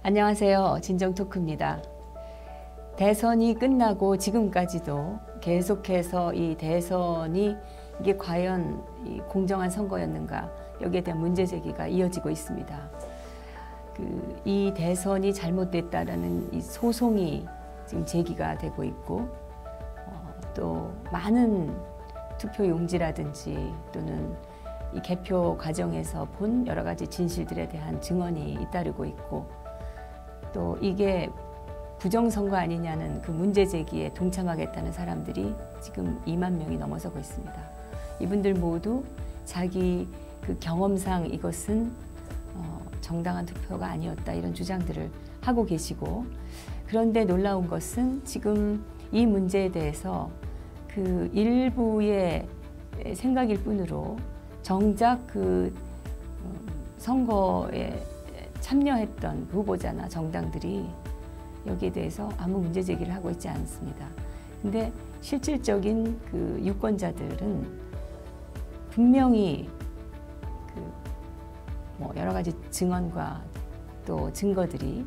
안녕하세요. 진정토크입니다. 대선이 끝나고 지금까지도 계속해서 이 대선이 이게 과연 공정한 선거였는가, 여기에 대한 문제 제기가 이어지고 있습니다. 이 대선이 잘못됐다라는 이 소송이 지금 제기가 되고 있고, 또 많은 투표 용지라든지 또는 이 개표 과정에서 본 여러 가지 진실들에 대한 증언이 잇따르고 있고, 또 이게 부정선거 아니냐는 그 문제 제기에 동참하겠다는 사람들이 지금 2만 명이 넘어서고 있습니다. 이분들 모두 자기 그 경험상 이것은 정당한 투표가 아니었다, 이런 주장들을 하고 계시고, 그런데 놀라운 것은 지금 이 문제에 대해서 그 일부의 생각일 뿐으로 정작 그 선거에 참여했던 후보자나 정당들이 여기에 대해서 아무 문제 제기를 하고 있지 않습니다. 근데 실질적인 그 유권자들은 분명히 뭐 여러 가지 증언과 또 증거들이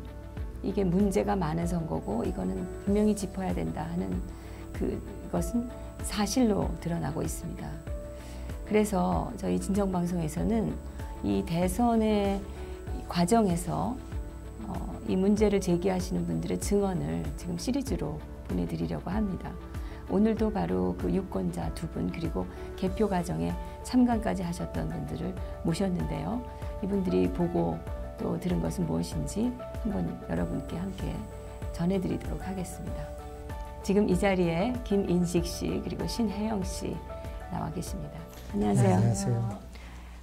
이게 문제가 많은 선거고 이거는 분명히 짚어야 된다 하는 그것은 사실로 드러나고 있습니다. 그래서 저희 진정방송에서는 이 대선의 과정에서 이 문제를 제기하시는 분들의 증언을 지금 시리즈로 보내드리려고 합니다. 오늘도 바로 그 유권자 2분 그리고 개표 과정에 참관까지 하셨던 분들을 모셨는데요. 이분들이 보고 또 들은 것은 무엇인지 한번 여러분께 함께 전해드리도록 하겠습니다. 지금 이 자리에 김인식 씨 그리고 신혜영 씨 나와 계십니다. 안녕하세요. 안녕하세요.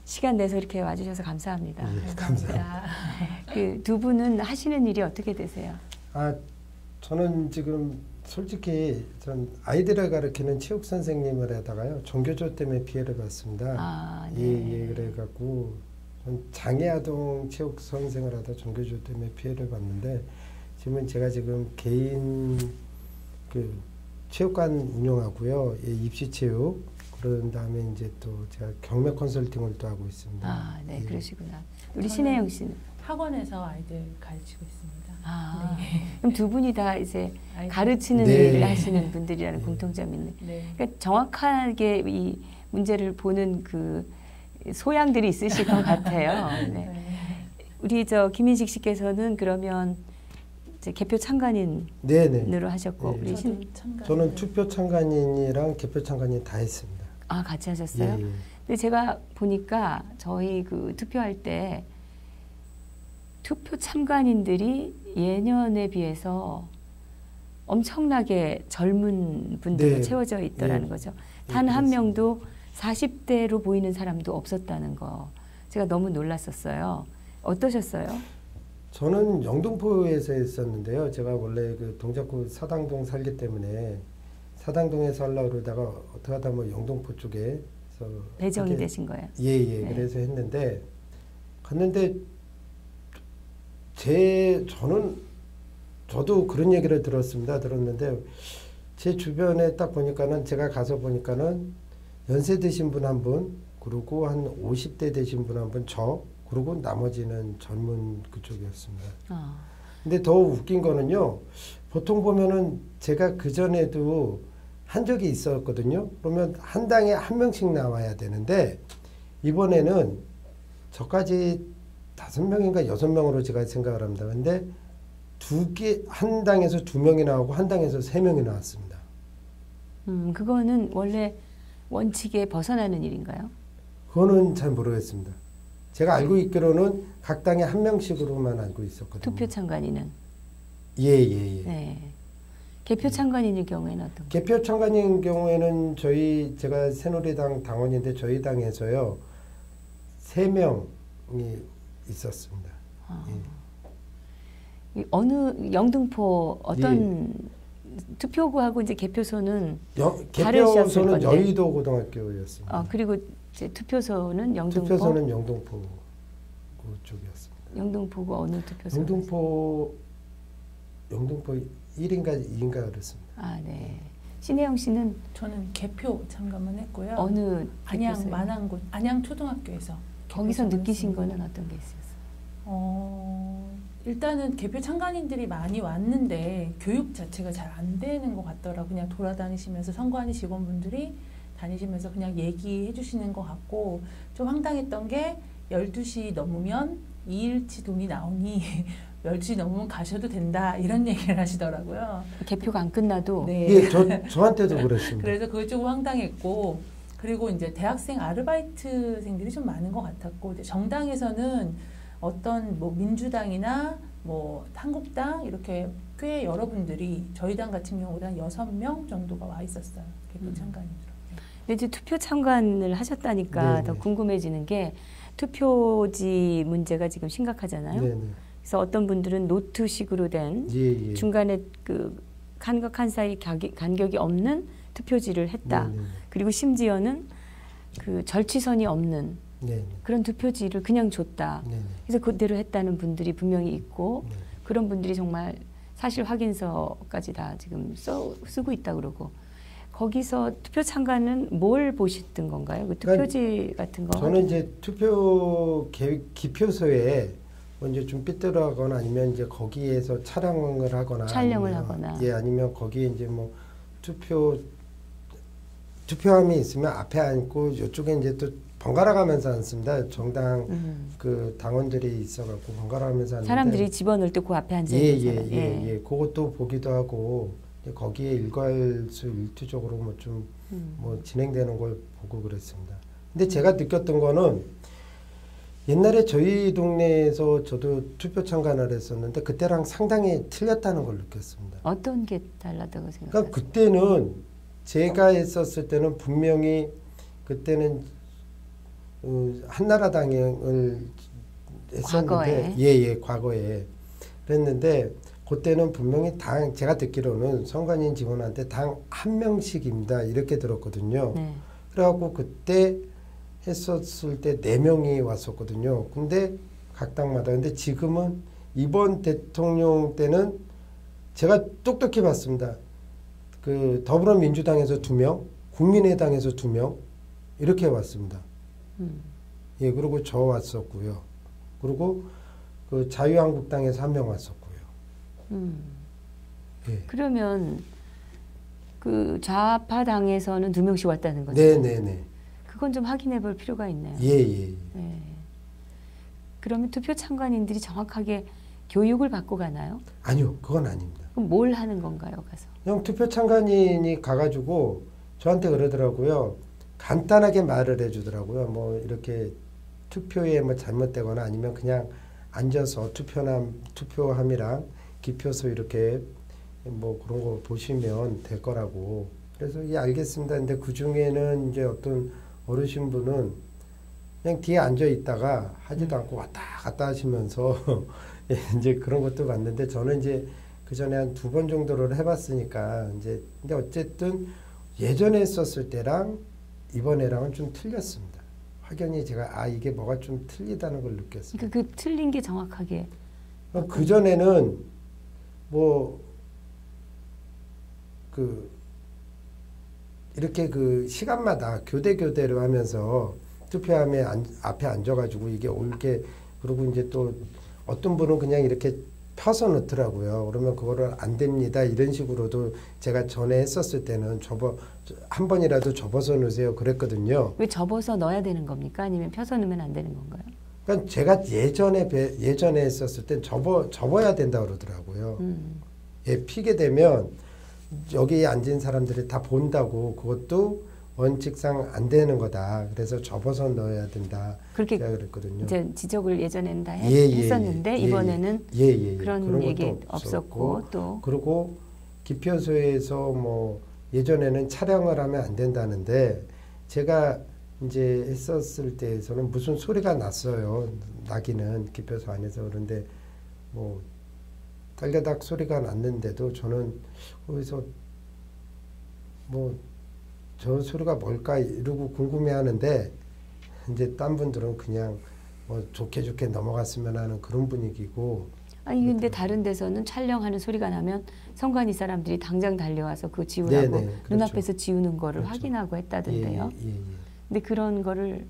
시간 내서 이렇게 와주셔서 감사합니다. 예, 감사합니다. 그 두 분은 하시는 일이 어떻게 되세요? 저는 지금 솔직히 전 아이들을 가르치는 체육 선생님을 하다가요, 전교조 때문에 피해를 봤습니다. 네. 그래갖고 전 장애아동 체육 선생을 하다 전교조 때문에 피해를 봤는데, 제가 지금 개인 그 체육관 운영하고요, 입시 체육, 그런 다음에 이제 또 제가 경매 컨설팅을 또 하고 있습니다. 네, 그러시구나. 우리 신혜영 씨는 학원에서 아이들 가르치고 있습니다. 네. 그럼 두 분이 다 이제 가르치는 네. 일을 하시는 분들이라는 공통점이 있네. 네. 그러니까 정확하게 이 문제를 보는 그 소양들이 있으실 것 같아요. 네. 우리 김인식 씨께서는 그러면 이제 개표 참관인으로 하셨고, 네. 우리 저는 투표 참관인이랑 개표 참관인 다 했습니다. 같이 하셨어요? 예. 근데 제가 보니까 저희 그 투표할 때 투표 참관인들이 예년에 비해서 엄청나게 젊은 분들로 네. 채워져 있더라는 거죠. 단 한 명도 40대로 보이는 사람도 없었다는 거. 제가 너무 놀랐었어요. 어떠셨어요? 저는 영등포에서 했었는데요. 제가 원래 그 동작구 사당동 살기 때문에 사당동에서 하려고 그러다가 어떻게 하다 뭐 영등포 쪽에서 배정이 되신 거예요? 예. 네. 그래서 했는데 갔는데 저도 그런 얘기를 들었는데 제 주변에 딱 보니까는, 제가 가서 보니까는 연세 드신 분 한 분, 그리고 한 50대 되신 분 한 분, 그리고 나머지는 젊은 그쪽이었습니다. 근데 더 웃긴 거는요, 보통 보면은 제가 그전에도 한 적이 있었거든요. 그러면 한 당에 한 명씩 나와야 되는데, 이번에는 저까지 5명인가 6명으로 제가 생각을 합니다. 근데 한 당에서 2명이 나오고 한 당에서 3명이 나왔습니다. 그거는 원래 원칙에 벗어나는 일인가요? 그거는 잘 모르겠습니다. 제가 알고 있기로는 각 당에 한 명씩으로만 알고 있었거든요. 투표 참관인은? 예. 네. 개표 참관인의 경우에는 어떤가요? 개표 참관인 경우에는 제가 새누리당 당원인데 저희 당에서요 3명이 있었습니다. 어느 영등포 어떤 투표구하고 이제 개표소는 다르셨을 개표소는 건데. 여의도 고등학교였습니다. 그리고 이제 투표소는 영등포. 투표소는 영등포 쪽이었습니다. 영등포구 어느 투표소? 영등포 1인가 2인가 그렇습니다. 네. 신혜영 씨는 저는 개표 참관만 했고요. 어느 안양 개표소요? 안양 초등학교에서 거기서 느끼신 거는 어떤 게 있었어요? 일단은 개표 참관인들이 많이 왔는데 교육 자체가 잘 안 되는 것 같더라고요. 그냥 돌아다니시면서 선관위 직원분들이 다니시면서 그냥 얘기해 주시는 것 같고, 좀 황당했던 게 12시 넘으면 2일치 돈이 나오니 12시 넘으면 가셔도 된다 이런 얘기를 하시더라고요. 개표가 안 끝나도 네. 예, 저한테도 그랬습니다. 그래서 그게 조금 황당했고, 그리고 이제 대학생 아르바이트생들이 좀 많은 것 같았고, 이제 정당에서는 어떤 뭐 민주당이나 뭐 한국당 이렇게 꽤 여러분들이, 저희 당 같은 경우도 한 6명 정도가 와 있었어요. 개표 참관인으로. 근데 이제 투표 참관을 하셨다니까 네네. 더 궁금해지는 게 투표지 문제가 지금 심각하잖아요. 네네. 그래서 어떤 분들은 노트식으로 된 예, 예. 중간에 그 칸과 칸 사이 간격이 없는 투표지를 했다. 네네. 그리고 심지어는 그 절취선이 없는 네네. 그런 투표지를 그냥 줬다. 네네. 그래서 그대로 했다는 분들이 분명히 있고, 네. 그런 분들이 정말 사실 확인서까지 다 지금 쓰고 있다 그러고, 거기서 투표 참관은 뭘 보셨던 건가요? 그 투표지 같은 거? 저는 이제 투표 기표소에 뭐 이제 좀 삐뚤어하거나 아니면 이제 거기에서 촬영을 하거나 예, 아니면 거기에 이제 뭐 투표함이 있으면 앞에 앉고 이쪽에 이제 또 번갈아 가면서 앉습니다. 정당 그 당원들이 있어갖고 번갈아 가면서 앉는데 사람들이 집어넣을 때 그 앞에 앉아 있는 사람. 예. 그것도 보기도 하고 거기에 일괄수 일투족으로 뭐 좀 뭐 진행되는 걸 보고 그랬습니다. 근데 제가 느꼈던 거는 옛날에 저희 동네에서 저도 투표 참관을 했었는데 그때랑 상당히 틀렸다는 걸 느꼈습니다. 어떤 게 달랐다고 생각하세요? 그러니까 그때는 제가 했었을 때는 분명히 그때는 한나라당을 했었는데 과거에 그랬는데 그때는 분명히 제가 듣기로는 선관위 직원한테 당 한 명씩입니다 이렇게 들었거든요. 네. 그래갖고 그때 했었을 때 4명이 왔었거든요. 근데 각 당마다. 근데 지금은 이번 대통령 때는 제가 똑똑히 봤습니다. 그 더불어민주당에서 2명, 국민의당에서 2명 이렇게 왔습니다. 예, 그리고 저 왔었고요. 그리고 그 자유한국당에서 1명 왔었고요. 예. 그러면 그 좌파 당에서는 2명씩 왔다는 거죠? 네네네. 그건 좀 확인해 볼 필요가 있네요. 예. 네. 그러면 투표 참관인들이 정확하게 교육을 받고 가나요? 아니요, 그건 아닙니다. 그럼 뭘 하는 건가요, 가서? 그냥 투표 참관인이 가가지고 저한테 그러더라고요. 간단하게 말을 해주더라고요. 뭐 이렇게 투표에 뭐 잘못되거나 아니면 그냥 앉아서 투표함이랑 기표소 이렇게 뭐 그런 거 보시면 될 거라고. 그래서 예, 알겠습니다. 근데 그 중에는 이제 어떤 어르신분은 그냥 뒤에 앉아 있다가 하지도 않고 왔다 갔다 하시면서 이제 그런 것도 봤는데 저는 이제 그 전에 한 2번 정도를 해봤으니까 이제 근데 어쨌든 예전에 했었을 때랑 이번에랑은 좀 틀렸습니다. 확연히 제가 이게 뭐가 좀 틀리다는 걸 느꼈습니다. 그러니까 그 틀린 게 정확하게. 그 전에는 뭐 이렇게 그 시간마다 교대로 하면서 투표함에 앞에 앉아가지고 이게 옳게 그리고 이제 또 어떤 분은 그냥 이렇게 펴서 넣더라고요. 그러면 그거를 안 됩니다. 이런 식으로도 제가 전에 했었을 때는 한 번이라도 접어서 넣으세요. 그랬거든요. 왜 접어서 넣어야 되는 겁니까? 아니면 펴서 넣으면 안 되는 건가요? 그러니까 제가 예전에 했었을 땐 접어야 된다고 그러더라고요. 예, 피게 되면 여기 앉은 사람들이 다 본다고 그것도 원칙상 안 되는 거다. 그래서 접어서 넣어야 된다. 그렇게 제가 그랬거든요. 이제 지적을 예전에는 다 했었는데 이번에는 그런 얘기 없었고 또 그리고 기표소에서 뭐 예전에는 촬영을 하면 안 된다는데 제가 이제 했었을 때에서는 무슨 소리가 났어요. 나기는 기표소 안에서. 그런데 뭐 딸려닥 소리가 났는데도 저는 거기서 뭐 저 소리가 뭘까 이러고 궁금해하는데 이제 딴 분들은 그냥 뭐 좋게 넘어갔으면 하는 그런 분위기고. 아니 근데 다른 데서는 촬영하는 소리가 나면 선관위 사람들이 당장 달려와서 그거 지우라고 그렇죠. 눈앞에서 지우는 거를 그렇죠. 확인하고 했다던데요. 예. 근데 그런 거를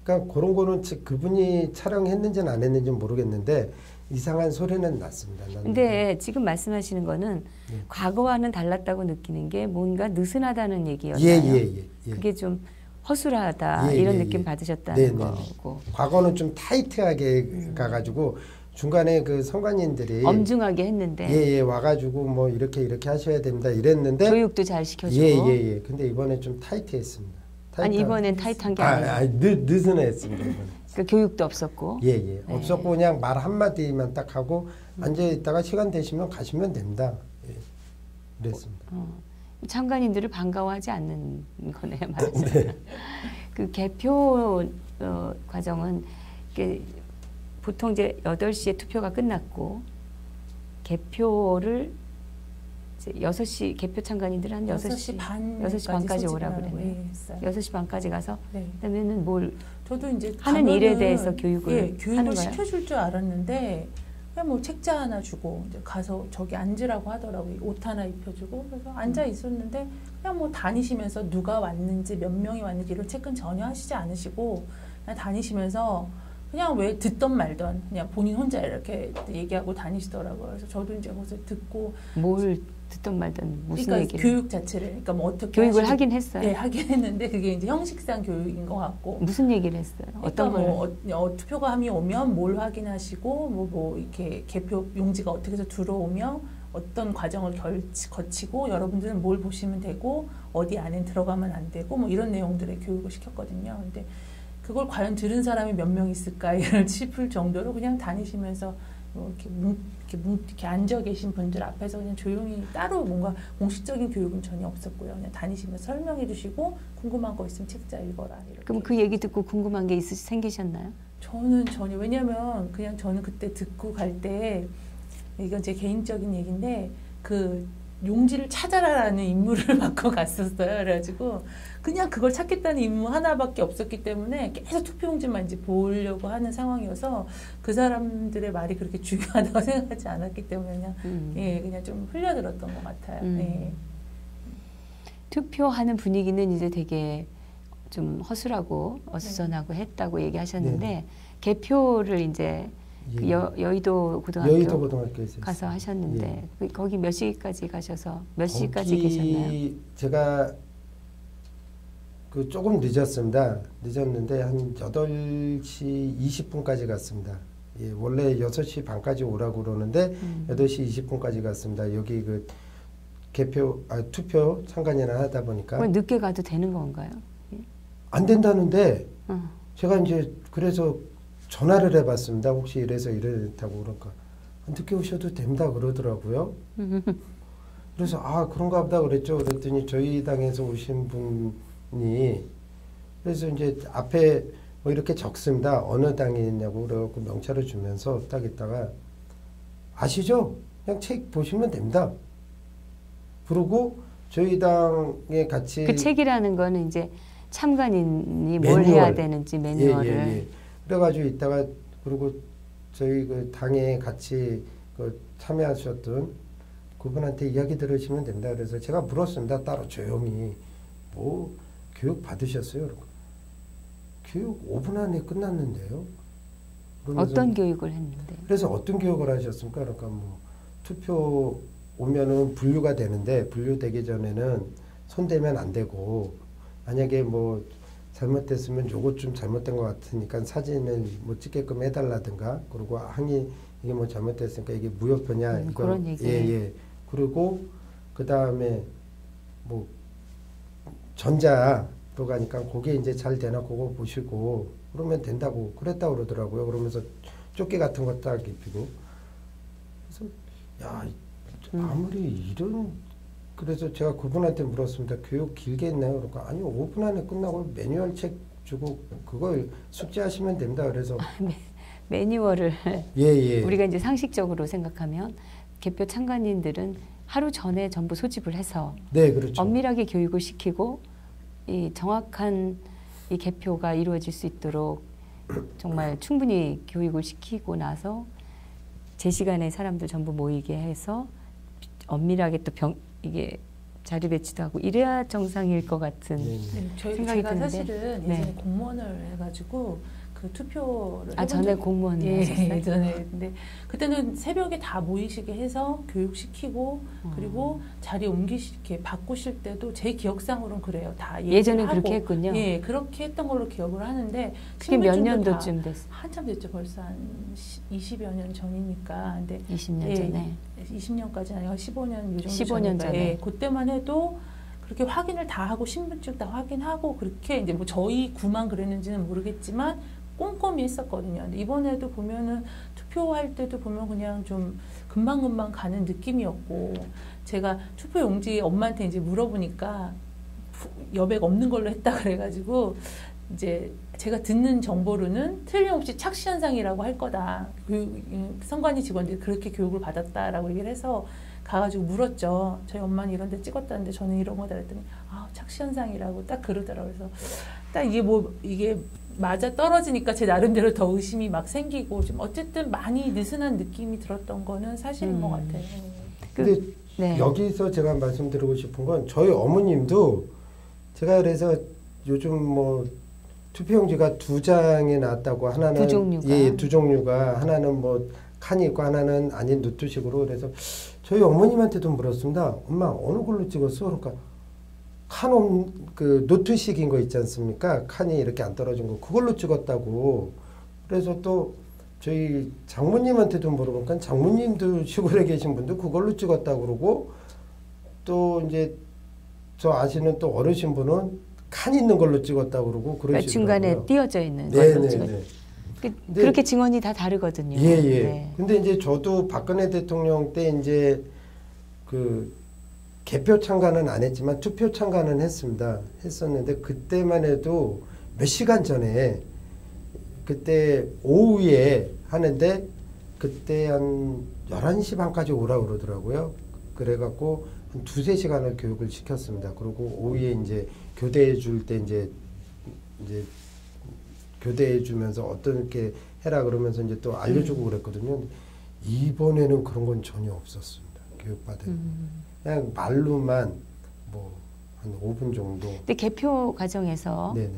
그러니까 그런 거는 그분이 촬영했는지는 안 했는지는 모르겠는데 이상한 소리는 났습니다. 근데 지금 말씀하시는 거는 과거와는 달랐다고 느끼는 게 뭔가 느슨하다는 얘기였나요? 예. 그게 좀 허술하다 이런 느낌 받으셨다는 거고. 과거는 좀 타이트하게 가가지고 중간에 그 성관님들이 엄중하게 했는데 예 와가지고 뭐 이렇게 하셔야 됩니다 이랬는데 교육도 잘 시켜주고 예. 근데 이번에 좀 타이트했습니다. 아니 이번엔 타이트한 게 아니에요. 느슨했습니다. 이번에. 그 교육도 없었고 예. 없었고 그냥 말 한마디만 딱 하고 앉아있다가 시간 되시면 가시면 됩니다. 예. 그랬습니다. 참관인들을 반가워하지 않는 거네요. 말하자면. 그 개표 과정은 보통 이제 8시에 투표가 끝났고 개표를 이제 6시 개표 참관인들은 한 6시 반까지 오라고 그랬네요. 6시 반까지 가서 그다음에는 뭘 저도 이제 하는 일에 대해서 교육을 교육을 시켜줄 줄 알았는데 그냥 뭐 책자 하나 주고 이제 가서 저기 앉으라고 하더라고요. 옷 하나 입혀주고 그래서 앉아 있었는데 그냥 뭐 다니시면서 누가 왔는지 몇 명이 왔는지 이런 체크는 전혀 하시지 않으시고 그냥 다니시면서 그냥 왜 듣던 말던 그냥 본인 혼자 이렇게 얘기하고 다니시더라고요. 그래서 저도 이제 거기서 듣고 뭘 듣던 말던 무슨 그러니까 얘기를 교육 자체를 그러니까 뭐 어떻게 교육을 하긴 했어요. 네, 하긴 했는데 그게 이제 형식상 교육인 것 같고 무슨 얘기를 했어요? 어떤 뭐 투표감이 오면 뭘 확인하시고 뭐 이렇게 개표 용지가 어떻게 해서 들어오며 어떤 과정을 거치고 여러분들은 뭘 보시면 되고 어디 안에 들어가면 안 되고 뭐 이런 내용들의 교육을 시켰거든요. 근데 그걸 과연 들은 사람이 몇 명 있을까 싶을 정도로 그냥 다니시면서 뭐 이렇게 앉아 계신 분들 앞에서 그냥 조용히 따로 뭔가 공식적인 교육은 전혀 없었고요. 그냥 다니시면서 설명해 주시고 궁금한 거 있으면 책자 읽어라. 이렇게. 그럼 그 얘기 듣고 궁금한 게 생기셨나요? 저는 전혀 왜냐면 그냥 저는 그때 듣고 갈 때 이건 제 개인적인 얘기인데 그 용지를 찾아라라는 임무를 받고 갔었어요. 그래가지고 그냥 그걸 찾겠다는 임무 하나밖에 없었기 때문에 계속 투표용지만 이제 보려고 하는 상황이어서 그 사람들의 말이 그렇게 중요하다고 생각하지 않았기 때문에 그냥 그냥 좀 흘려들었던 것 같아요. 네. 투표하는 분위기는 이제 되게 좀 허술하고 어수선하고 했다고 얘기하셨는데 개표를 이제 그 여의도 고등학교에서 가서 하셨는데 거기 몇 시까지 가셔서 몇 시까지 계셨나요? 제가 그 조금 늦었는데 한 8시 20분까지 갔습니다. 예, 원래 6시 반까지 오라고 그러는데 8시 20분까지 갔습니다. 여기 그 투표 참관이나 하다 보니까 늦게 가도 되는 건가요? 안 된다는데 제가 이제 그래서 전화를 해봤습니다. 혹시 이렇다고 그러니까 늦게 오셔도 된다 그러더라고요. 그래서 그런가 보다 그랬죠. 그랬더니 저희 당에서 오신 분이 그래서 이제 앞에 뭐 이렇게 적습니다. 어느 당이냐고 그래갖고 명찰을 주면서 딱 있다가 아시죠? 그냥 책 보시면 됩니다. 그리고 저희 당에 같이 그 책이라는 거는 이제 참관인이 뭘 해야 되는지 매뉴얼을 예. 그래가지고 있다가 그리고 저희 그 당에 같이 그 참여하셨던 그분한테 이야기 들으시면 된다. 그래서 제가 물었습니다. 따로 조용히 뭐 교육 받으셨어요? 교육 5분 안에 끝났는데요. 어떤 교육을 했는데? 그래서 어떤 교육을 하셨습니까? 그러니까 뭐 투표 오면은 분류가 되는데 분류되기 전에는 손대면 안 되고 만약에 뭐 잘못됐으면 요것 좀 잘못된 것 같으니까 사진을 뭐 찍게끔 해달라든가 그리고 항의 이게 뭐 잘못됐으니까 이게 무효표냐 이거 그런 얘기. 예. 그리고 그 다음에 뭐 전자로 가니까 그게 이제 잘 되나 그거 보시고 그러면 된다고 그랬다고 그러더라고요. 그러면서 조끼 같은 거 딱 입히고 그래서 야 아무리 이런 그래서 제가 그분한테 물었습니다. 교육 길게 했나요? 그러니까 아니요 5분 안에 끝나고 매뉴얼 책 주고 그걸 숙지하시면 됩니다. 그래서 매뉴얼을 예. 우리가 이제 상식적으로 생각하면 개표 참관인들은 하루 전에 전부 소집을 해서 네, 그렇죠. 엄밀하게 교육을 시키고 이 정확한 이 개표가 이루어질 수 있도록 정말 충분히 교육을 시키고 나서 제 시간에 사람들 전부 모이게 해서 엄밀하게 또 이게 자리 배치도 하고 이래야 정상일 것 같은. 네. 네, 생각이 제가 드는데. 사실은 네. 예전에 공무원을 해가지고 그 투표를 아, 전에 공무원 예, 하셨어요? 예전에. 근데 그때는 새벽에 다 모이시게 해서 교육시키고 그리고 자리 이렇게 바꾸실 때도 제 기억상으로는 그래요. 다 얘기를 예전에 하고. 그렇게 했군요. 예, 그렇게 했던 걸로 기억을 하는데 그게 몇 신분증도 다 년도쯤 됐어요? 한참 됐죠. 벌써 한 20여 년 전이니까. 근데 20년 예, 전에. 20년까지는 아니고 15년 요 정도 15년 전에. 예, 그때만 해도 그렇게 확인을 다 하고 신분증 다 확인하고 그렇게 이제 뭐 저희 구만 그랬는지는 모르겠지만 꼼꼼히 했었거든요. 근데 이번에도 보면은 투표할 때도 보면 그냥 좀 금방금방 가는 느낌이었고 제가 투표 용지 엄마한테 이제 물어보니까 여백 없는 걸로 했다 그래가지고 이제 제가 듣는 정보로는 틀림없이 착시 현상이라고 할 거다. 선관위 직원들이 그렇게 교육을 받았다라고 얘기를 해서 가가지고 물었죠. 저희 엄마는 이런 데 찍었다는데 저는 이런 거다 그랬더니 아, 착시 현상이라고 딱 그러더라고요. 그래서 딱 이게 맞아 떨어지니까 제 나름대로 더 의심이 막 생기고 좀 어쨌든 많이 느슨한 느낌이 들었던 거는 사실인 것 같아요. 근데 네. 여기서 제가 말씀드리고 싶은 건 저희 어머님도 제가 그래서 요즘 뭐 투표용지가 2장이 나왔다고 하나는 두 종류가. 예, 2종류가 하나는 뭐 칸이 있고 하나는 아닌 노트식으로 그래서 저희 어머님한테도 물었습니다. 엄마 어느 걸로 찍었어? 그러니까 그 노트식인 거 있지 않습니까? 칸이 이렇게 안 떨어진 거 그걸로 찍었다고. 그래서 또 저희 장모님한테도 물어보니까 장모님도 시골에 계신 분도 그걸로 찍었다고 그러고 또 이제 저 아시는 또 어르신 분은 칸 있는 걸로 찍었다고 그러고 그러니까 그러시더라고요. 중간에 띄어져 있는 걸로 찍었. 네네네. 그렇게 증언이 다 다르거든요. 예예. 네. 근데 이제 저도 박근혜 대통령 때 이제 그 개표 참가는 안 했지만 투표 참가는 했었는데 그때만 해도 몇 시간 전에 그때 오후에 하는데 그때 한 11시 반까지 오라고 그러더라고요. 그래갖고 한 2-3시간을 교육을 시켰습니다. 그리고 오후에 이제 교대해 줄 때 이제 교대해 주면서 어떻게 해라 그러면서 이제 또 알려주고 그랬거든요. 이번에는 그런 건 전혀 없었습니다. 교육받은. 그냥 말로만 뭐 한 5분 정도. 근데 개표 과정에서 네네.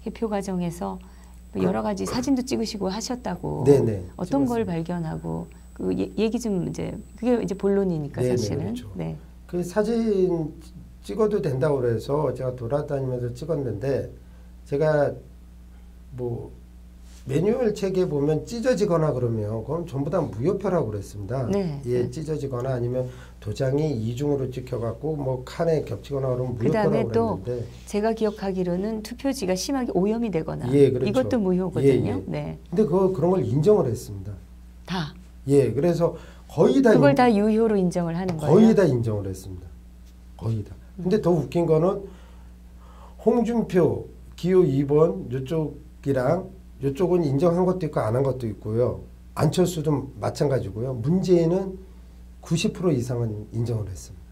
개표 과정에서 뭐 여러 가지 사진도 찍으시고 하셨다고. 네네. 어떤 찍었습니다. 걸 발견하고 그 얘기 좀 이제 그게 이제 본론이니까 네네, 사실은. 그렇죠. 네. 그 사진 찍어도 된다고 그래서 제가 돌아다니면서 찍었는데 제가 뭐 매뉴얼 책에 보면 찢어지거나 그러면 그건 전부 다 무효표라고 그랬습니다. 네. 예, 찢어지거나 아니면 도장이 이중으로 찍혀갖고 뭐 칸에 겹치거나 그러면 무효표라고 그다음에 또 그랬는데 제가 기억하기로는 투표지가 심하게 오염이 되거나 예, 그렇죠. 이것도 무효거든요. 예, 예. 네. 근데 그런 걸 인정을 했습니다. 다. 예, 그래서 거의 다 그걸 다 유효로 인정을 하는 거예요. 거의 다 인정을 했습니다. 거의 다. 근데 더 웃긴 거는 홍준표 기호 2번 요쪽이랑 요쪽은 인정한 것도 있고 안 한 것도 있고요. 안철수도 마찬가지고요. 문재인은 90% 이상은 인정을 했습니다.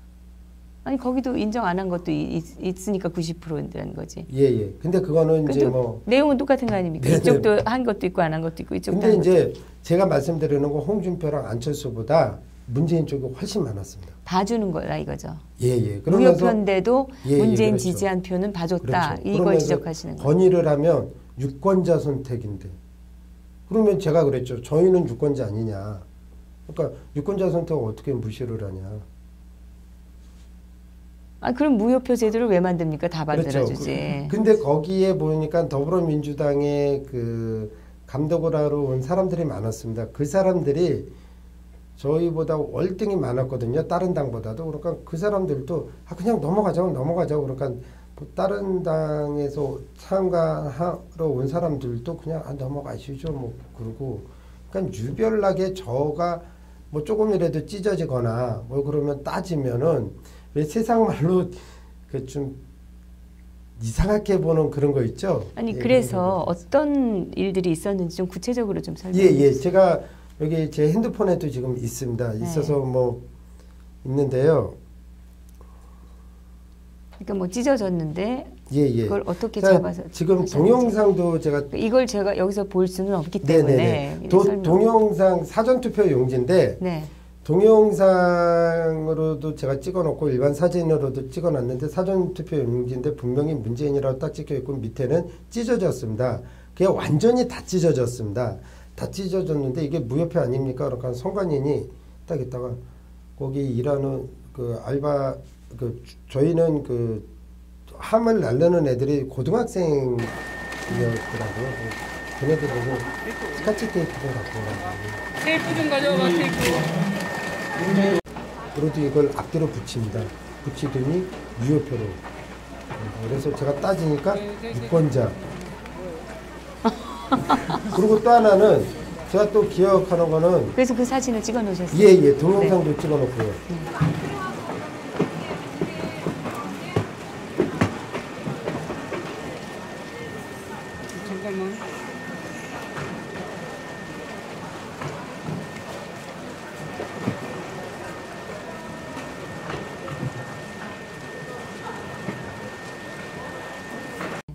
아니 거기도 인정 안 한 것도 있으니까 90%라는 거지. 예. 근데 그거는 이제 뭐 내용은 똑같은 거 아닙니까? 네네. 이쪽도 한 것도 있고 안 한 것도 있고 이쪽도 근데 한 이제 것도 제가 말씀드리는 건 홍준표랑 안철수보다 문재인 쪽이 훨씬 많았습니다. 봐주는 거라 이거죠. 예. 무효표인데도 문재인 그렇죠. 지지한 표는 봐줬다. 그렇죠. 이걸 그러면서 지적하시는 거예요. 건의를 하면 유권자 선택인데 그러면 제가 그랬죠. 저희는 유권자 아니냐. 그러니까 유권자 선택을 어떻게 무시를 하냐. 아 그럼 무효표 제도를 왜 만듭니까? 다 만들어주지. 그렇죠. 근데 거기에 보니까 더불어민주당의 그 감독을 하러 온 사람들이 많았습니다. 그 사람들이 저희보다 월등히 많았거든요. 다른 당보다도. 그러니까 그 사람들도 그냥 넘어가자고 그러니까 뭐 다른 당에서 참가하러 온 사람들도 그냥 넘어가시죠. 뭐 그러고 그러니까 유별나게 저가 뭐 조금이라도 찢어지거나 뭐 그러면 따지면은 왜 세상 말로 그 좀 이상하게 보는 그런 거 있죠. 아니 예, 그래서 어떤 일들이 있었는지 좀 구체적으로 좀 설명해 예. 주세요. 제가 여기 제 핸드폰에도 지금 있습니다. 있어서 뭐 있는데요. 그러니까 뭐 찢어졌는데 예. 그걸 어떻게 잡아서 지금 하셨는지. 동영상도 제가 이걸 제가 여기서 볼 수는 없기 때문에 동영상 사전투표 용지인데 네. 동영상으로도 제가 찍어놓고 일반 사진으로도 찍어놨는데 사전투표 용지인데 분명히 문재인이라고 딱 찍혀있고 밑에는 찢어졌습니다. 그게 완전히 다 찢어졌습니다. 다 찢어졌는데 이게 무효표 아닙니까? 그러니까 선관위인이 딱 있다가 거기 일하는 그 알바 저희는 그 함을 날르는 애들이 고등학생이었더라고요. 걔네들 보고 스카치 테이프를 갖고 오라고. 테이프 좀 가져와봐, 테이프. 그래도 이걸 앞뒤로 붙입니다. 붙이더니 무효표로. 그래서 제가 따지니까 6번자. 그리고 또 하나는 제가 또 기억하는 거는 그래서 그 사진을 찍어 놓으셨어요? 예, 동영상도 네. 찍어놓고요. 잠깐만.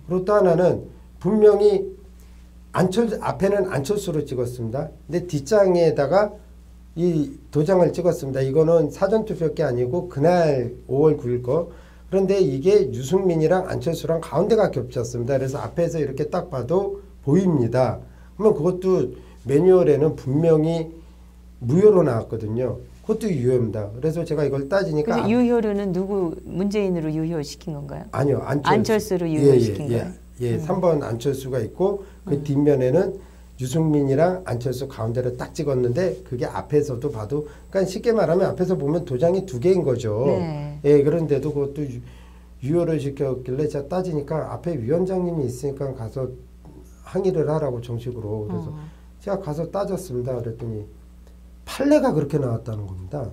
그리고 또 하나는 분명히 앞에는 안철수로 찍었습니다. 근데 뒷장에다가 이 도장을 찍었습니다. 이거는 사전투표 게 아니고 그날 5월 9일 거. 그런데 이게 유승민이랑 안철수랑 가운데가 겹쳤습니다. 그래서 앞에서 이렇게 딱 봐도 보입니다. 그러면 그것도 매뉴얼에는 분명히 무효로 나왔거든요. 그것도 유효입니다. 그래서 제가 이걸 따지니까 그래서 유효로는 누구 문재인으로 유효시킨 건가요? 아니요. 안철수로 유효시킨 거예요? 예, 3번 안철수가 있고 그 뒷면에는 유승민이랑 안철수 가운데를 딱 찍었는데 그게 앞에서도 봐도 그러니까 쉽게 말하면 앞에서 보면 도장이 2개인 거죠. 네. 예, 그런데도 그것도 유효를 시켰길래 제가 따지니까 앞에 위원장님이 있으니까 가서 항의를 하라고 정식으로 그래서 제가 가서 따졌습니다. 그랬더니 판례가 그렇게 나왔다는 겁니다.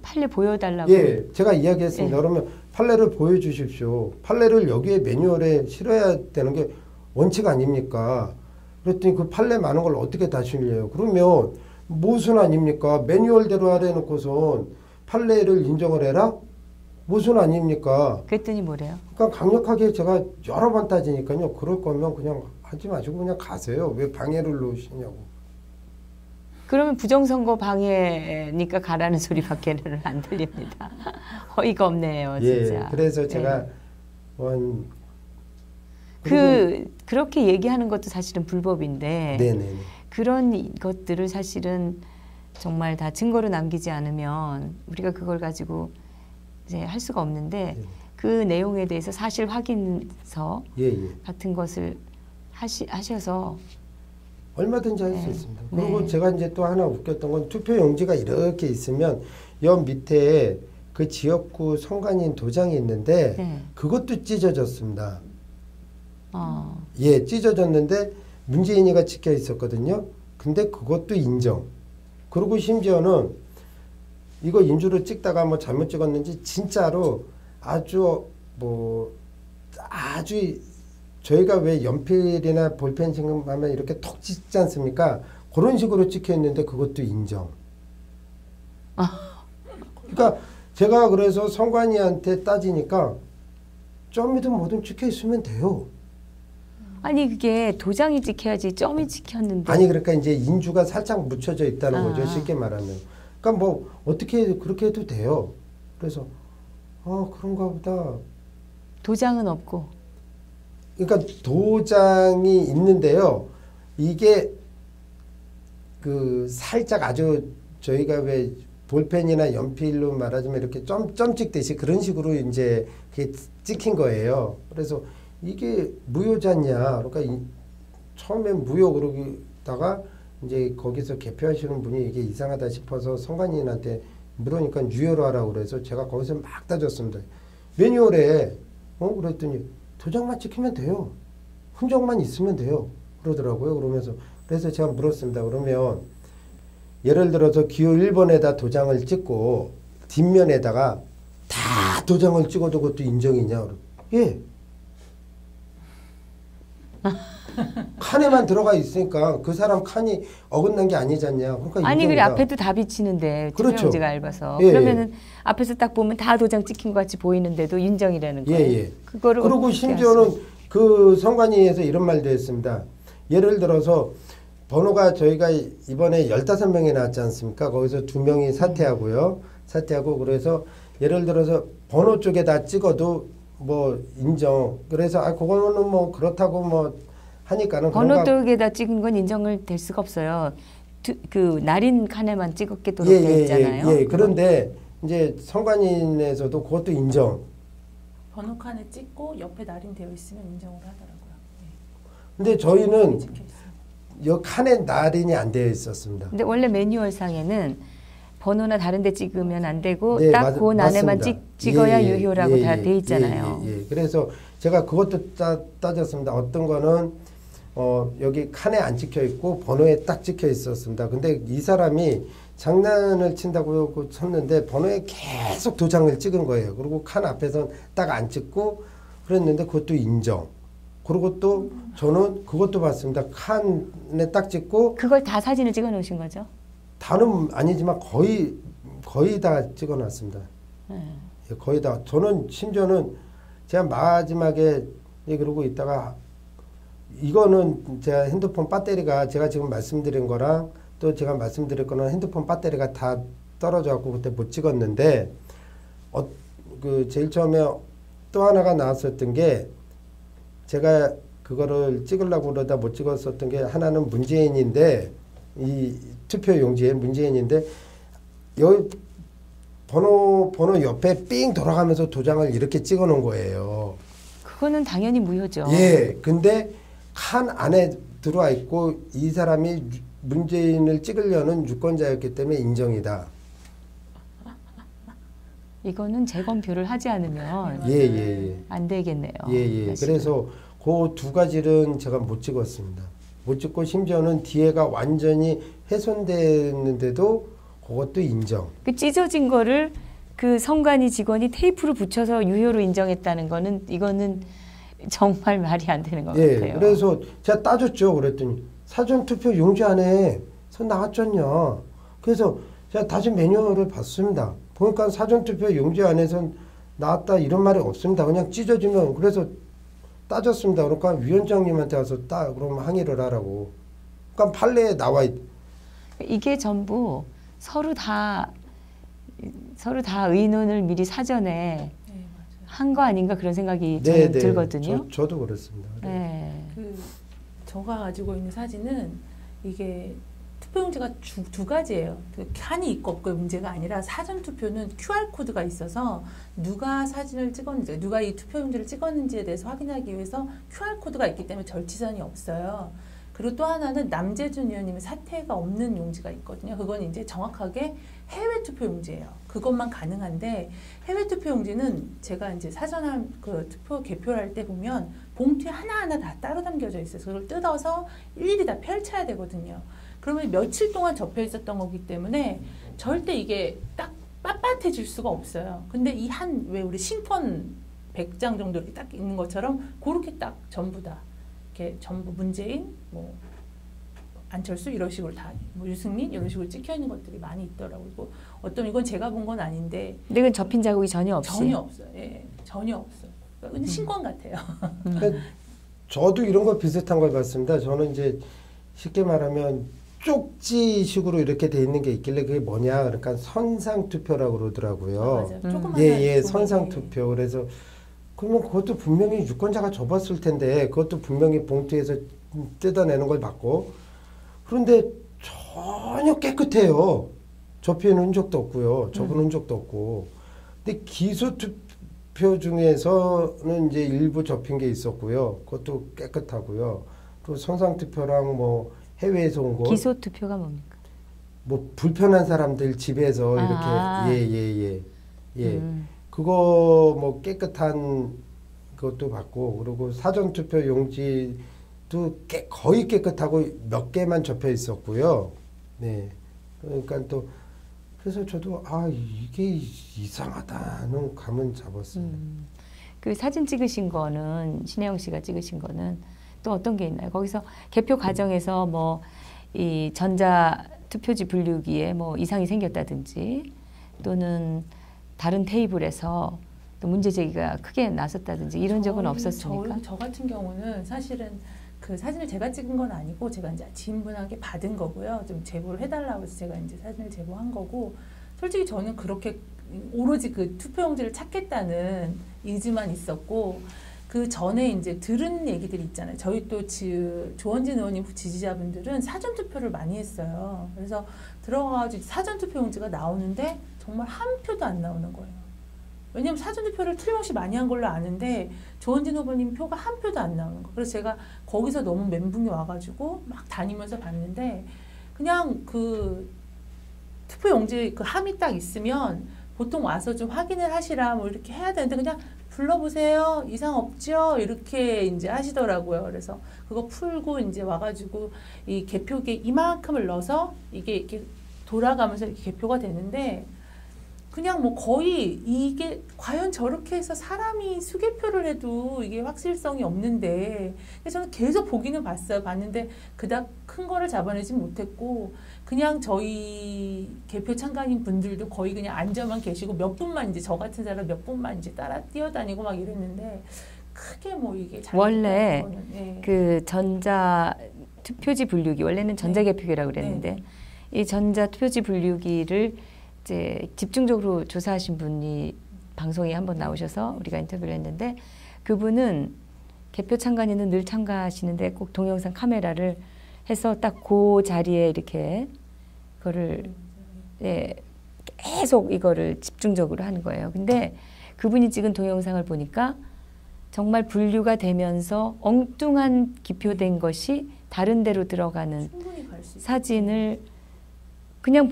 판례 보여달라고. 예, 제가 이야기했습니다. 예. 그러면 판례를 보여주십시오. 판례를 여기에 매뉴얼에 실어야 되는 게 원칙 아닙니까? 그랬더니 그 판례 많은 걸 어떻게 다 실려요? 그러면 모순 아닙니까? 매뉴얼대로 하려놓고선 판례를 인정을 해라? 모순 아닙니까? 그랬더니 뭐래요? 그러니까 강력하게 제가 여러 번 따지니까요. 그럴 거면 그냥 하지 마시고 그냥 가세요. 왜 방해를 놓으시냐고. 그러면 부정선거 방해니까 가라는 소리밖에는 안 들립니다. 어이가 없네요, 진짜. 예, 그래서 제가 그렇게 얘기하는 것도 사실은 불법인데 네네. 그런 것들을 사실은 정말 다 증거로 남기지 않으면 우리가 그걸 가지고 이제 할 수가 없는데 그 내용에 대해서 사실 확인서 같은 것을 하셔서 얼마든지 할 수 있습니다. 그리고 제가 이제 또 하나 웃겼던 건 투표 용지가 이렇게 있으면 옆 밑에 그 지역구 선관위인 도장이 있는데 그것도 찢어졌습니다. 예, 찢어졌는데 문재인이가 찍혀 있었거든요. 근데 그것도 인정. 그리고 심지어는 이거 인주로 찍다가 뭐 잘못 찍었는지 진짜로 아주 저희가 왜 연필이나 볼펜 지금 하면 이렇게 톡 찍지 않습니까? 그런 식으로 찍혀 있는데 그것도 인정. 그러니까 제가 그래서 선관위한테 따지니까 점이든 뭐든 찍혀 있으면 돼요. 아니 그게 도장이 찍혀야지 점이 찍혔는데. 아니 그러니까 이제 인주가 살짝 묻혀져 있다는 거죠. 쉽게 말하면. 그러니까 뭐 어떻게 그렇게 해도 돼요. 그래서 그런가 보다. 도장은 없고. 그러니까 도장이 있는데요. 이게 그 살짝 아주 저희가 왜 볼펜이나 연필로 말하자면 이렇게 점 찍듯이 그런 식으로 이제 그게 찍힌 거예요. 그래서 이게 무효잖냐. 그러니까 처음에 무효 그러다가 이제 거기서 개표하시는 분이 이게 이상하다 싶어서 선관위인한테 물으니까 유효로 하라고 그래서 제가 거기서 막 따졌습니다. 매뉴얼에 그랬더니 도장만 찍히면 돼요. 흔적만 있으면 돼요. 그러더라고요. 그래서 제가 물었습니다. 그러면 예를 들어서 기호 1번에다 도장을 찍고 뒷면에다가 다 도장을 찍어도 그것도 인정이냐? 예. 칸에만 들어가 있으니까 그 사람 칸이 어긋난 게 아니잖냐. 그러니까 아니 그래 인정이다. 앞에도 다 비치는데 그렇죠. 투표용지가 얇아서 예, 그러면은 앞에서 딱 보면 다 도장 찍힌 것 같이 보이는데도 인정이라는 거예요. 그거를 그리고 심지어는 그 선관위에서 이런 말도 했습니다. 예를 들어서 번호가 저희가 이번에 15명이 나왔지 않습니까? 거기서 2명이 사퇴하고요. 사퇴하고 그래서 예를 들어서 번호 쪽에다 찍어도 뭐 인정. 그래서 그거는 뭐 그렇다고 뭐 하니까는 번호 쪽에다 찍은 건 인정을 될 수가 없어요. 그 날인 칸에만 찍었게도록 되어 있잖아요. 예. 그런데 이제 선관위에서도 그것도 인정. 번호 칸에 찍고 옆에 날인되어 있으면 인정을 하더라고요. 네. 근데 저희는 찍혀 있어요. 이 칸에 날인이 안 되어 있었습니다. 근데 원래 매뉴얼상에는 번호나 다른 데 찍으면 안 되고 네, 딱 그 안에만 맞습니다. 찍어야 예, 유효라고 예, 다 예, 돼 있잖아요. 예. 그래서 제가 그것도 따졌습니다. 어떤 거는 여기 칸에 안 찍혀 있고 번호에 딱 찍혀 있었습니다. 근데 이 사람이 장난을 친다고 쳤는데 번호에 계속 도장을 찍은 거예요. 그리고 칸 앞에선 딱 안 찍고 그랬는데 그것도 인정. 그리고 또 저는 그것도 봤습니다. 칸에 딱 찍고 그걸 다 사진을 찍어 놓으신 거죠? 다는 아니지만 거의 다 찍어놨습니다. 예, 거의 다. 저는 심지어는 제가 마지막에 그러고 있다가 이거는 제가 핸드폰 배터리가 제가 지금 말씀드린 거랑 또 제가 말씀드릴 거는 핸드폰 배터리가 다 떨어져 갖고 그때 못 찍었는데 그 제일 처음에 또 하나가 나왔었던 게 제가 그거를 찍으려고 그러다 못 찍었었던 게 하나는 문재인인데 이 투표 용지에 문재인인데 여기 번호 옆에 삥 돌아가면서 도장을 이렇게 찍어 놓은 거예요. 그거는 당연히 무효죠. 예. 근데 칸 안에 들어와 있고 이 사람이 문재인을 찍으려는 유권자였기 때문에 인정이다. 이거는 재검표를 하지 않으면 예. 안 되겠네요. 예. 그래서 그 두 가지는 제가 못 찍었습니다. 못 찍고 심지어는 뒤에가 완전히 훼손됐는데도 그것도 인정. 그 찢어진 거를 그 선관위 직원이 테이프로 붙여서 유효로 인정했다는 거는 이거는 정말 말이 안 되는 것 같아요. 그래서 제가 따졌죠. 그랬더니 사전투표 용지 안에 선 나왔잖냐. 그래서 제가 다시 매뉴얼을 봤습니다. 보니까 사전투표 용지 안에선 나왔다 이런 말이 없습니다. 그냥 찢어지면 그래서 따졌습니다. 그러니까 위원장님한테 와서 그럼 항의를 하라고. 그러니까 판례에 나와 있. 이게 전부 서로 다 의논을 미리 사전에 한 거 아닌가 그런 생각이 저는 들거든요. 저도 그렇습니다. 네. 제가 가지고 있는 사진은 이게 투표용지가 두 가지예요. 칸이 있고 없고의 문제가 아니라 사전투표는 QR코드가 있어서 누가 사진을 찍었는지, 누가 이 투표용지를 찍었는지에 대해서 확인하기 위해서 QR코드가 있기 때문에 절치선이 없어요. 그리고 또 하나는 남재준 의원님의 사퇴가 없는 용지가 있거든요. 그건 이제 정확하게 해외 투표 용지예요. 그것만 가능한데 해외 투표 용지는 제가 이제 사전 그 투표 개표를 할 때 보면 봉투에 하나하나 다 따로 담겨져 있어요. 그걸 뜯어서 일일이 다 펼쳐야 되거든요. 그러면 며칠 동안 접혀 있었던 거기 때문에 절대 이게 딱 빳빳해질 수가 없어요. 근데 이 왜 우리 신권 100장 정도 이렇게 딱 있는 것처럼 그렇게 딱 전부 다 이렇게 전부 문재인, 뭐 안철수 이런 식으로 다, 뭐 유승민 이런 식으로 찍혀 있는 것들이 많이 있더라고요. 어떤 이건 제가 본 건 아닌데. 근데 이건 접힌 자국이 전혀 없이. 전혀 없어요. 예, 전혀 없어요. 그러니까 신권 같아요. 그러니까 저도 이런 거 비슷한 걸 봤습니다. 저는 이제 쉽게 말하면 쪽지식으로 이렇게 돼 있는 게 있길래 그게 뭐냐, 그러니까 선상 투표라고 그러더라고요. 맞아요. 조그만 예, 선상 투표. 그래서 그러면 그것도 분명히 유권자가 접었을 텐데 그것도 분명히 봉투에서 뜯어내는 걸 봤고, 그런데 전혀 깨끗해요. 접히는 흔적도 없고요. 접은 흔적도 없고. 근데 기소 투표 중에서는 이제 일부 접힌 게 있었고요. 그것도 깨끗하고요. 또 선상 투표랑 뭐 해외에서 온 거. 기소 투표가 뭡니까? 뭐 불편한 사람들 집에서 이렇게 예. 그거 뭐 깨끗한 것도 봤고, 그리고 사전 투표 용지도 거의 깨끗하고 몇 개만 접혀 있었고요. 네. 그러니까 또 그래서 저도 이게 이상하다는 감은 잡았습니다. 그 사진 찍으신 거는 신혜영 씨가 찍으신 거는 또 어떤 게 있나요? 거기서 개표 과정에서 뭐 이 전자 투표지 분류기에 뭐 이상이 생겼다든지 또는 다른 테이블에서 또 문제 제기가 크게 나섰다든지 이런 적은 없었습니까? 저 같은 경우는 사실은 그 사진을 제가 찍은 건 아니고 제가 이제 지인분에게 받은 거고요. 좀 제보를 해달라고 해서 제가 이제 사진을 제보한 거고 솔직히 저는 그렇게 오로지 그 투표용지를 찾겠다는 의지만 있었고 그 전에 이제 들은 얘기들이 있잖아요. 저희 또 조원진 의원님 지지자분들은 사전 투표를 많이 했어요. 그래서 들어가가지고 사전 투표용지가 나오는데 정말 한 표도 안 나오는 거예요. 왜냐면 사전투표를 틀림없이 많이 한 걸로 아는데 조원진 후보님 표가 한 표도 안 나오는 거. 그래서 제가 거기서 너무 멘붕이 와가지고 막 다니면서 봤는데 그냥 그 투표용지 그 함이 딱 있으면 보통 와서 좀 확인을 하시라 뭐 이렇게 해야 되는데 그냥 불러보세요. 이상 없죠? 이렇게 이제 하시더라고요. 그래서 그거 풀고 이제 와가지고 이 개표기에 이만큼을 넣어서 이게 이렇게 돌아가면서 이렇게 개표가 되는데 그냥 뭐 거의 이게 과연 저렇게 해서 사람이 수개표를 해도 이게 확실성이 없는데 저는 계속 보기는 봤어요. 봤는데 그닥 큰 거를 잡아내지 못했고 그냥 저희 개표 참관인 분들도 거의 그냥 앉아만 계시고 몇 분만 이제 저 같은 사람 몇 분만 이제 따라 뛰어다니고 막 이랬는데 크게 뭐 이게 원래 네. 그 전자 투표지 분류기 원래는 전자 개표기라고 그랬는데 네. 이 전자 투표지 분류기를 이제 집중적으로 조사하신 분이 방송에 한번 나오셔서 우리가 인터뷰를 했는데 그분은 개표 참관인은 늘 참가하시는데 꼭 동영상 카메라를 해서 딱 그 자리에 이렇게 그거를 예, 계속 이거를 집중적으로 하는 거예요. 근데 그분이 찍은 동영상을 보니까 정말 분류가 되면서 엉뚱한 기표된 것이 다른 데로 들어가는 사진을 그냥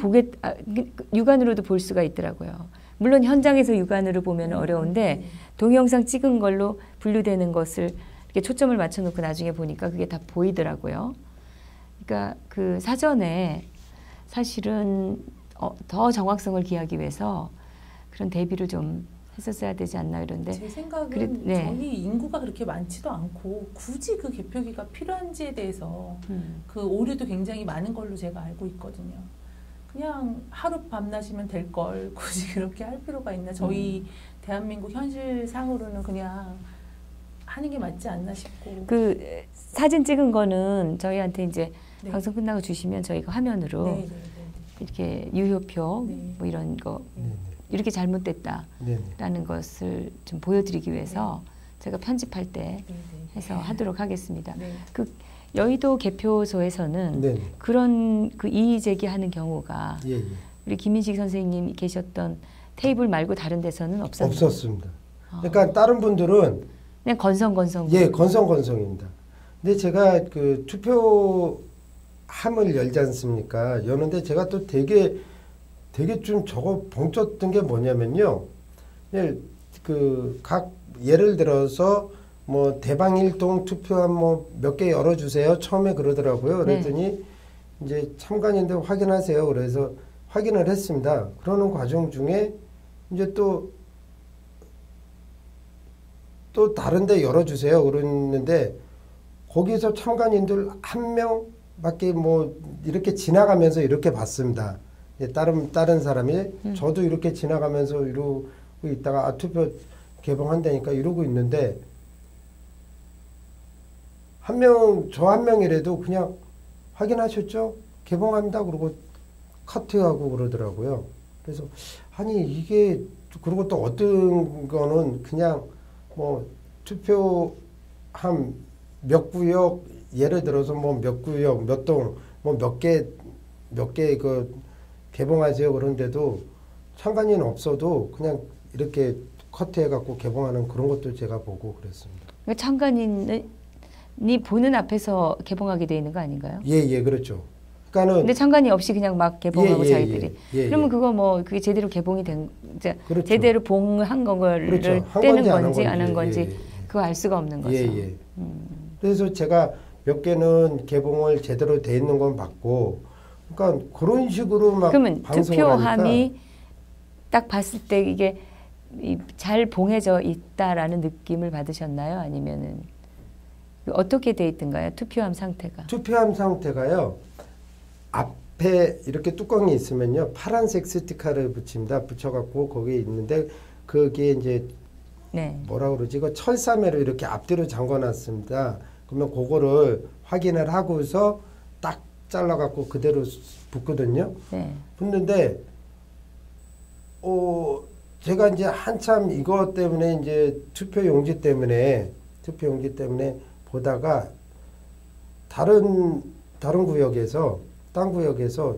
육안으로도 볼 수가 있더라고요. 물론 현장에서 육안으로 보면 어려운데 동영상 찍은 걸로 분류되는 것을 이렇게 초점을 맞춰놓고 나중에 보니까 그게 다 보이더라고요. 그러니까 그 사전에 사실은 더 정확성을 기하기 위해서 그런 대비를 좀 했었어야 되지 않나 이런데 제 생각은 저희 인구가 그렇게 많지도 않고 굳이 그 개표기가 필요한지에 대해서 그 오류도 굉장히 많은 걸로 제가 알고 있거든요. 그냥 하루 밤낮이면 될 걸 굳이 그렇게 할 필요가 있나? 저희 대한민국 현실상으로는 그냥 하는 게 맞지 않나 싶고. 그 사진 찍은 거는 저희한테 이제 네. 방송 끝나고 주시면 저희가 화면으로 네. 이렇게 유효표 네. 뭐 이런 거 네. 이렇게 잘못됐다라는 네. 것을 좀 보여드리기 위해서 제가 편집할 때 네. 해서 하도록 하겠습니다. 네. 그 여의도 개표소에서는 네. 그런 그 이의 제기하는 경우가 예, 예. 우리 김민식 선생님이 계셨던 테이블 말고 다른 데서는 없었나요? 없었습니다. 그러니까 다른 분들은 그냥 건성건성. 예, 건성건성입니다. 근데 제가 그 투표함을 열지 않습니까? 여는데 제가 또 되게 좀 저거 봉쳤던 게 뭐냐면요. 그 각 예를 들어서 뭐 대방일동 투표함 뭐 몇 개 열어주세요. 처음에 그러더라고요. 그랬더니 이제 참관인들 확인하세요. 그래서 확인을 했습니다. 그러는 과정 중에 이제 또 다른 데 열어주세요. 그러는데 거기서 참관인들 한 명밖에 뭐 이렇게 지나가면서 이렇게 봤습니다. 다른 사람이 저도 이렇게 지나가면서 이러고 있다가 투표 개봉한다니까 이러고 있는데 저 한 명이라도 그냥 확인하셨죠? 개봉합니다. 그러고 카트하고 그러더라고요. 그래서 아니 이게 그리고 또 어떤 거는 그냥 뭐 투표함 몇 구역 예를 들어서 뭐 몇 구역 몇 동 뭐 몇 개 그 개봉하세요. 그런데도 참관인 없어도 그냥 이렇게 커트해갖고 개봉하는 그런 것도 제가 보고 그랬습니다. 그러니까 참관인이 보는 앞에서 개봉하게 돼 있는 거 아닌가요? 예, 그렇죠. 그러니까는 근데 참관이 없이 그냥 막 개봉하고 자기들이. 그러면 그거 뭐 그게 제대로 개봉이 된, 그렇죠. 제대로 봉한 거를 그렇죠. 떼는 건지 안 한 건지 그거 알 수가 없는 거죠. 그래서 제가 몇 개는 개봉을 제대로 돼 있는 건 봤고, 그러니까 그런 식으로 막 그러면 방송을 투표함이 하니까 딱 봤을 때 이게 잘 봉해져 있다라는 느낌을 받으셨나요? 아니면은 어떻게 돼 있던가요? 투표함 상태가? 투표함 상태가요. 앞에 이렇게 뚜껑이 있으면요. 파란색 스티커를 붙입니다. 붙여갖고 거기에 있는데 그게 이제 네. 뭐라 그러지? 그 철사매로 이렇게 앞뒤로 잠궈놨습니다. 그러면 그거를 확인을 하고서 딱 잘라갖고 그대로 붓거든요. 네. 붓는데, 제가 이제 한참 이것 때문에 이제 투표 용지 때문에 보다가 다른 구역에서, 딴 구역에서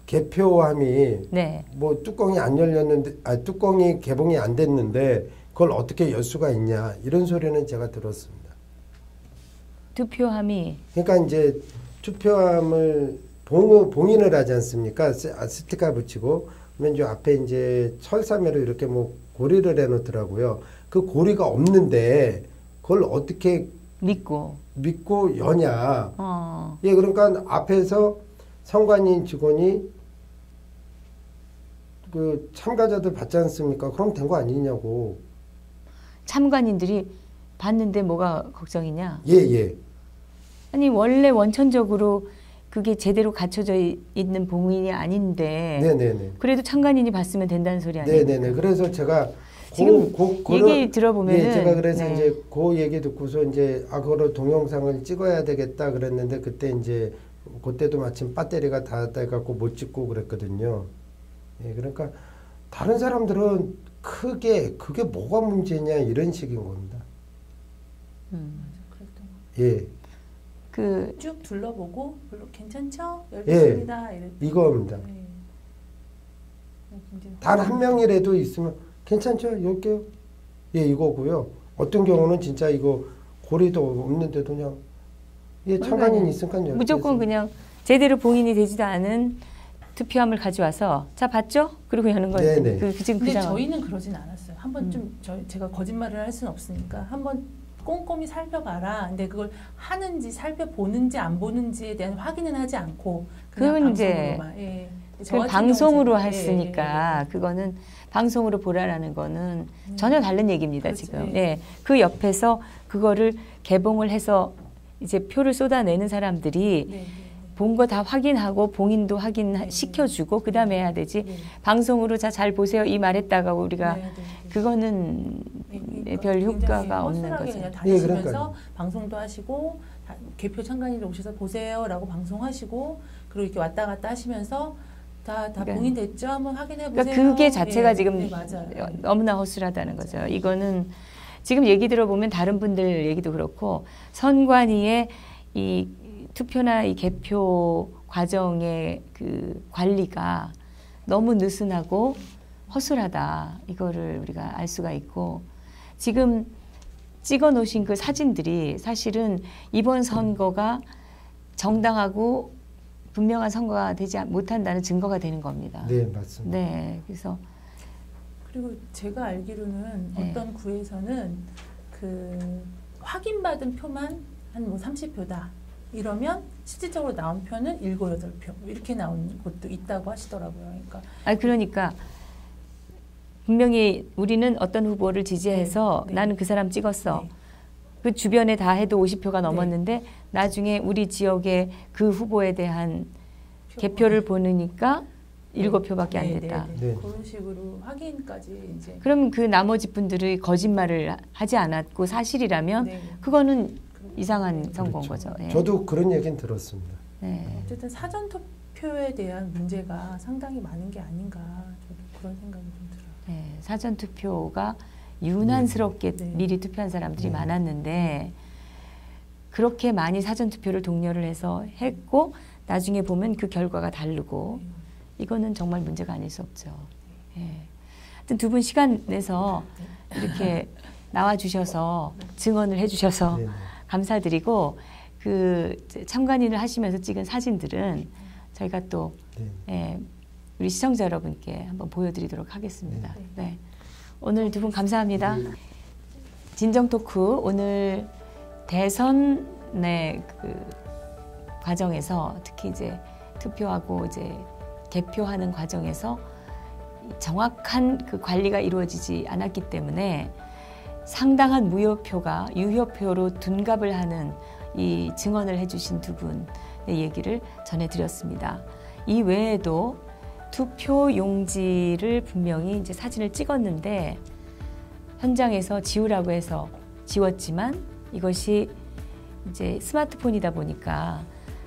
개표함이 네. 뭐 뚜껑이 안 열렸는데, 뚜껑이 개봉이 안 됐는데 그걸 어떻게 열 수가 있냐 이런 소리는 제가 들었습니다. 투표함이 그러니까 이제 투표함을 봉인을 하지 않습니까? 스티커 붙이고 그러면 이 앞에 이제 철사매로 이렇게 뭐 고리를 해놓더라고요. 그 고리가 없는데 그걸 어떻게 믿고 여냐? 어. 예, 그러니까 앞에서 선관위 직원이 그 참가자들 받지 않습니까? 그럼 된 거 아니냐고. 참관인들이 봤는데 뭐가 걱정이냐? 예. 아니 원래 원천적으로 그게 제대로 갖춰져 있는 봉인이 아닌데 네네네. 그래도 참관인이 봤으면 된다는 소리 아니에요? 네네네. 그래서 제가 지금 얘기 들어보면은 예, 제가 그래서 네. 이제 그 얘기 듣고서 이제 그거로 동영상을 찍어야 되겠다 그랬는데 그때 이제 그때도 마침 배터리가 다 돼갖고 못 찍고 그랬거든요. 예, 그러니까 다른 사람들은 크게 그게 뭐가 문제냐 이런 식인 겁니다. 그랬던 예, 그 쭉 둘러보고 별로 괜찮죠? 열겠습니다. 이겁니다. 네. 굉장히 단 한 명이라도 있으면 괜찮죠? 열게요. 예, 이거고요. 어떤 경우는 진짜 이거 고리도 없는데도 그냥 참관인 있으니까 열게요. 무조건 그냥 제대로 봉인이 되지도 않은 투표함을 가져와서 자 봤죠? 그리고 하는 거예요. 네네. 지금 그 근데 상황. 저희는 그러진 않았어요. 한번 좀 제가 거짓말을 할 수는 없으니까 한번 꼼꼼히 살펴봐라. 근데 그걸 하는지 살펴보는지 안 보는지에 대한 확인은 하지 않고 그냥 그건 이제 방송으로만. 예. 저 그 같은 방송으로 경우는 했으니까 그거는 방송으로 보라라는 거는 전혀 다른 얘기입니다. 그렇죠. 지금. 예. 예. 그 옆에서 그거를 개봉을 해서 이제 표를 쏟아내는 사람들이 네. 본 거 다 확인하고 봉인도 확인시켜주고 그 다음에 해야 되지. 네. 방송으로 자 잘 보세요 이 말했다가 우리가 네. 그거는 그러니까 별 효과가 굉장히 없는 허술하게 거죠. 그냥 예, 다니시면서 그러니까요. 방송도 하시고 개표 참관인들 오셔서 보세요라고 방송하시고 그리고 이렇게 왔다 갔다 하시면서 다 그러니까 봉인됐죠? 한번 확인해 보세요. 그러니까 그게 자체가 예, 지금 네, 맞아요. 너무나 허술하다는 거죠. 이거는 지금 얘기 들어보면 다른 분들 얘기도 그렇고 선관위의 이 투표나 이 개표 과정의 그 관리가 너무 느슨하고 허술하다. 이거를 우리가 알 수가 있고 지금 찍어 놓으신 그 사진들이 사실은 이번 선거가 정당하고 분명한 선거가 되지 못한다는 증거가 되는 겁니다. 네, 맞습니다. 네, 그래서 그리고 제가 알기로는 네. 어떤 구에서는 그 확인받은 표만 한 뭐 30표다. 이러면 실질적으로 나온 표는 7, 8표 이렇게 나온 곳도 있다고 하시더라고요. 그러니까 분명히 우리는 어떤 후보를 지지해서 네. 나는 그 사람 찍었어. 네. 그 주변에 다 해도 50표가 넘었는데 나중에 우리 지역의 그 후보에 대한 개표를 보니까 7표밖에 안 됐다. 네. 그런 식으로 확인까지 이제 그럼 그 나머지 분들이 거짓말을 하지 않았고 사실이라면 네. 그거는 이상한 선거인 그렇죠. 거죠. 예. 저도 그런 얘기는 들었습니다. 네. 어쨌든 사전 투표에 대한 문제가 상당히 많은 게 아닌가 저도 그런 생각이 좀 들어요. 네, 사전 투표가 유난스럽게 네. 미리 투표한 사람들이 네. 많았는데 그렇게 많이 사전 투표를 독려를 해서 했고 나중에 보면 그 결과가 다르고 이거는 정말 문제가 아닐 수 없죠. 예. 하여튼 두 분 시간 내서 이렇게 나와 주셔서 증언을 해주셔서 네. 감사드리고 그 참관인을 하시면서 찍은 사진들은 저희가 또 네. 예, 우리 시청자 여러분께 한번 보여드리도록 하겠습니다. 네. 네. 오늘 두 분 감사합니다. 진정 토크 오늘 대선의 그 과정에서 특히 이제 투표하고 이제 개표하는 과정에서 정확한 그 관리가 이루어지지 않았기 때문에 상당한 무효표가 유효표로 둔갑을 하는 이 증언을 해주신 두 분의 얘기를 전해드렸습니다. 이 외에도 투표 용지를 분명히 이제 사진을 찍었는데 현장에서 지우라고 해서 지웠지만 이것이 이제 스마트폰이다 보니까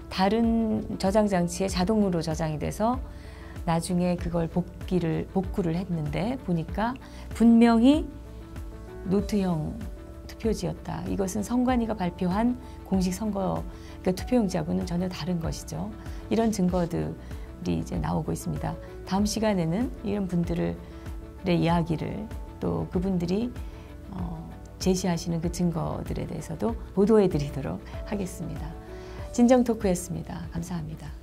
다른 저장 장치에 자동으로 저장이 돼서 나중에 그걸 복구를 했는데 보니까 분명히 노트형 투표지였다. 이것은 선관위가 발표한 공식 선거 그러니까 투표용지하고는 전혀 다른 것이죠. 이런 증거들이 이제 나오고 있습니다. 다음 시간에는 이런 분들의 이야기를 또 그분들이 제시하시는 그 증거들에 대해서도 보도해 드리도록 하겠습니다. 진정토크였습니다. 감사합니다.